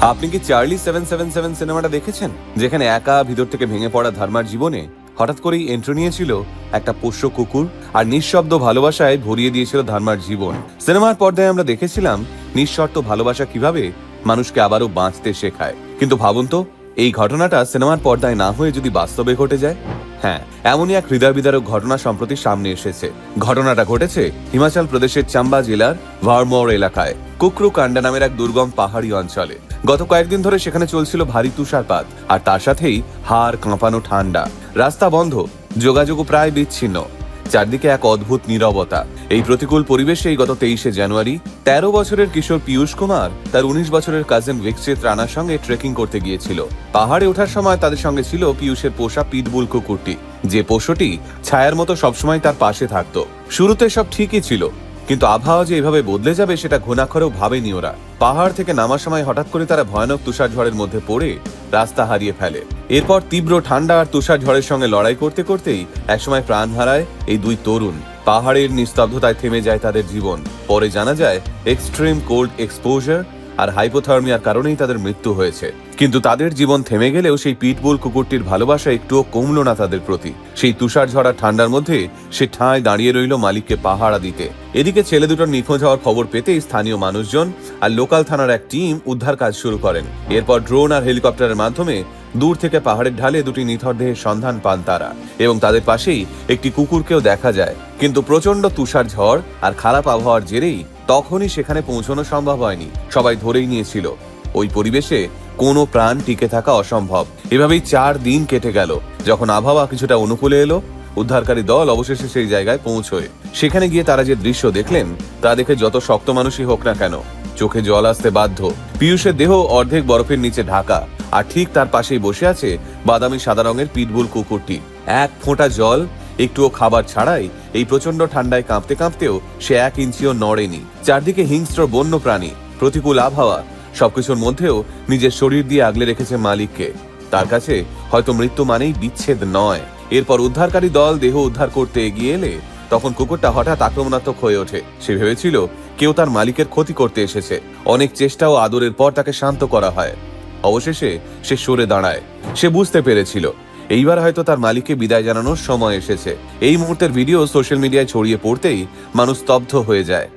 আপনি কি চার্লি 777 সিনেমাটা দেখেছেন, যেখানে একা ভিতর থেকে ভেঙে পড়া ধর্মার জীবনে হঠাৎ করেই এন্ট্রি নিয়েছিল একটা পোষ্য কুকুর আর নিঃশব্দ ভালোবাসায় ভরিয়ে দিয়েছিল ধর্মার জীবন। সিনেমার পর্দায় আমরা দেখেছিলাম নিঃশর্ত ভালোবাসা কিভাবে মানুষকে আবারও বাঁচতে শেখায়। কিন্তু ভাবুন তো, এই ঘটনাটা সিনেমার পর্দায় না হয়ে যদি বাস্তবে ঘটে যায়। হ্যাঁ, এমনই এক হৃদয় বিদারক ঘটনা সম্প্রতি সামনে এসেছে। ঘটনাটা ঘটেছে হিমাচল প্রদেশের চাম্বা জেলার ভারমোর এলাকায় কুকরুকান্ডা নামের এক দুর্গম পাহাড়ি অঞ্চলে। গত কয়েকদিন ধরে সেখানে চলছিল ভারী তুষারপাত, আর তার সাথেই হাড় কাঁপানো ঠান্ডা। রাস্তা বন্ধ, যোগাযোগও প্রায় বিচ্ছিন্ন, চারদিকে এক অদ্ভুত নীরবতা। এই প্রতিকূল পরিবেশেই গত 23শে জানুয়ারি 13 বছরের কিশোর পীয়ূষ কুমার তার 19 বছরের কাজিন ভিকচিত রানার সঙ্গে ট্রেকিং করতে গিয়েছিল। পাহাড়ে ওঠার সময় তাদের সঙ্গে ছিল পীয়ূষের পোষা পিটবুল কুকুরটি, যে পোষ্যটি ছায়ার মতো সবসময় তার পাশে থাকত। শুরুতে সব ঠিকই ছিল, কিন্তু আবহাওয়া যে এভাবে বদলে যাবে সেটা ঘুণাক্ষরেও ভাবেনি ওরা। পাহাড় থেকে নামার সময় হঠাৎ করে তারা ভয়ানক তুষার ঝড়ের মধ্যে পড়ে রাস্তা হারিয়ে ফেলে। এরপর তীব্র ঠান্ডা আর তুষার ঝড়ের সঙ্গে লড়াই করতে করতেই একসময় প্রাণ হারায় এই দুই তরুণ। পাহাড়ের নিস্তব্ধতায় থেমে যায় তাদের জীবন। পরে জানা যায় এক্সট্রিম কোল্ড এক্সপোজার আর হাইপোথার্মিয়ার কারণেই তাদের মৃত্যু হয়েছে। কিন্তু তাদের জীবন থেমে গেলেও সেই পিটবুল কুকুরটির ভালোবাসা একটুও কমলো না তাদের প্রতি। সেই তুষার ঝরা ঠান্ডার মধ্যে সে ঠাঁই দাঁড়িয়ে রইল মালিককে পাহারা দিতে। এদিকে ছেলে দুটোর নিখোঁজ হওয়ার খবর পেতেই স্থানীয় মানুষজন আর লোকাল থানার এক টিম উদ্ধার কাজ শুরু করেন। এরপর ড্রোন আর হেলিকপ্টারের মাধ্যমে দূর থেকে পাহাড়ের ঢালে দুটি নিথর দেহের সন্ধান পান তারা, এবং তাদের পাশেই একটি কুকুরকেও দেখা যায়। কিন্তু প্রচন্ড তুষার ঝড় আর খারাপ আবহাওয়ার জেরেই তখনই সেখানে পৌঁছানো সম্ভব হয়নি। সবাই ধরেই নিয়েছিল ওই পরিবেশে কোনো প্রাণ টিকে থাকা অসম্ভব। এভাবেই 4 দিন কেটে গেল। যখন আবহাওয়া কিছুটা অনুকূলে এলো, উদ্ধারকারী দল অবশেষে সেই জায়গায় পৌঁছয়। সেখানে গিয়ে তারা যে দৃশ্য দেখলেন তা দেখে যত শক্ত মানুষই হোক না কেন চোখে জল আসতে বাধ্য। পীয়ূষের দেহ অর্ধেক বরফের নিচে ঢাকা, আর ঠিক তার পাশেই বসে আছে বাদামি সাদা রঙের পিটবুল কুকুরটি। এক ফোঁটা জল, একটুও খাবার ছাড়াই এই প্রচন্ড ঠান্ডায় কাঁপতে কাঁপতেও সে 1 ইঞ্চিও নড়েনি। চারদিকে হিংস্র বন্য প্রাণী, প্রতিকূল আবহাওয়া, সবকিছুর মধ্যেও নিজের শরীর দিয়ে আগলে রেখেছে মালিককে। তার কাছে হয়তো মৃত্যু মানেই বিচ্ছেদ নয়। এরপর উদ্ধারকারী দল দেহ উদ্ধার করতে এগিয়ে এলে তখন কুকুরটা হঠাৎ আক্রমণাত্মক হয়ে ওঠে। সে ভেবেছিল কেউ তার মালিকের ক্ষতি করতে এসেছে। অনেক চেষ্টা ও আদরের পর তাকে শান্ত করা হয়। অবশেষে সে সরে দাঁড়ায়। সে বুঝতে পেরেছিল এইবার হয়তো তার মালিককে বিদায় জানানোর সময় এসেছে। এই মুহূর্তের ভিডিও সোশ্যাল মিডিয়ায় ছড়িয়ে পড়তেই মানুষ স্তব্ধ হয়ে যায়।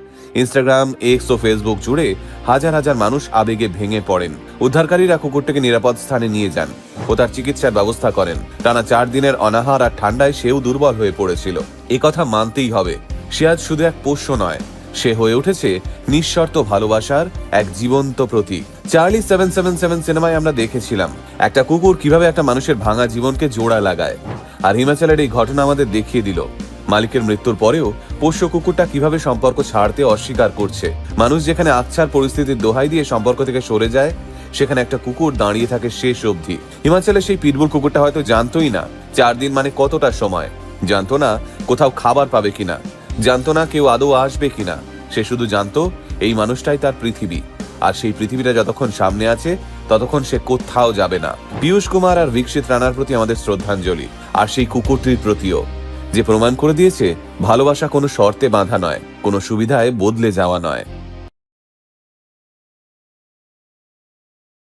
ইনস্টাগ্রাম, এক্স ও ফেসবুক জুড়ে হাজার হাজার মানুষ আবেগে ভেঙে পড়েন। উদ্ধারকারীরা কুকুরটাকে নিরাপদ স্থানে নিয়ে যান ও তার চিকিৎসার ব্যবস্থা করেন। টানা 4 দিনের অনাহার আর ঠান্ডায় সেও দুর্বল হয়ে পড়েছিল। এ কথা মানতেই হবে, সে আজ শুধু এক পোষ্য নয়, সে হয়ে উঠেছে নিঃশর্ত ভালোবাসার এক জীবন্ত প্রতীক। চার্লি 777 সিনেমায় আমরা দেখেছিলাম একটা কুকুর কিভাবে একটা মানুষের ভাঙা জীবনকে জোড়া লাগায়। আর হিমাচলের এই ঘটনা আমাদের দেখিয়ে দিল মালিকের মৃত্যুর পরেও পোষ্য কুকুরটা কিভাবে সম্পর্ক ছাড়তে অস্বীকার করছে। মানুষ যেখানে আচ্ছার পরিস্থিতির দোহাই দিয়ে সম্পর্ক থেকে সরে যায়, সেখানে একটা কুকুর দাঁড়িয়ে থাকে শেষ অবধি। হিমাচলের সেই পিটবুল কুকুরটা হয়তো জানতোই না 4 দিন মানে কতটা সময়, জানতো না কোথাও খাবার পাবে কিনা, জানতো না কেউ আদৌ আসবে কিনা। সে শুধু জানতো এই মানুষটাই তার পৃথিবী, আর সেই পৃথিবীটা যতক্ষণ সামনে আছে ততক্ষণ সে কোথাও যাবে না। পীয়ূষ কুমার আর ভিকচিত রানার প্রতি আমাদের শ্রদ্ধাঞ্জলি, আর সেই কুকুরটির প্রতিও, যে প্রমাণ করে দিয়েছে ভালোবাসা কোনো শর্তে বাঁধা নয়, কোনো সুবিধায় বদলে যাওয়া নয়।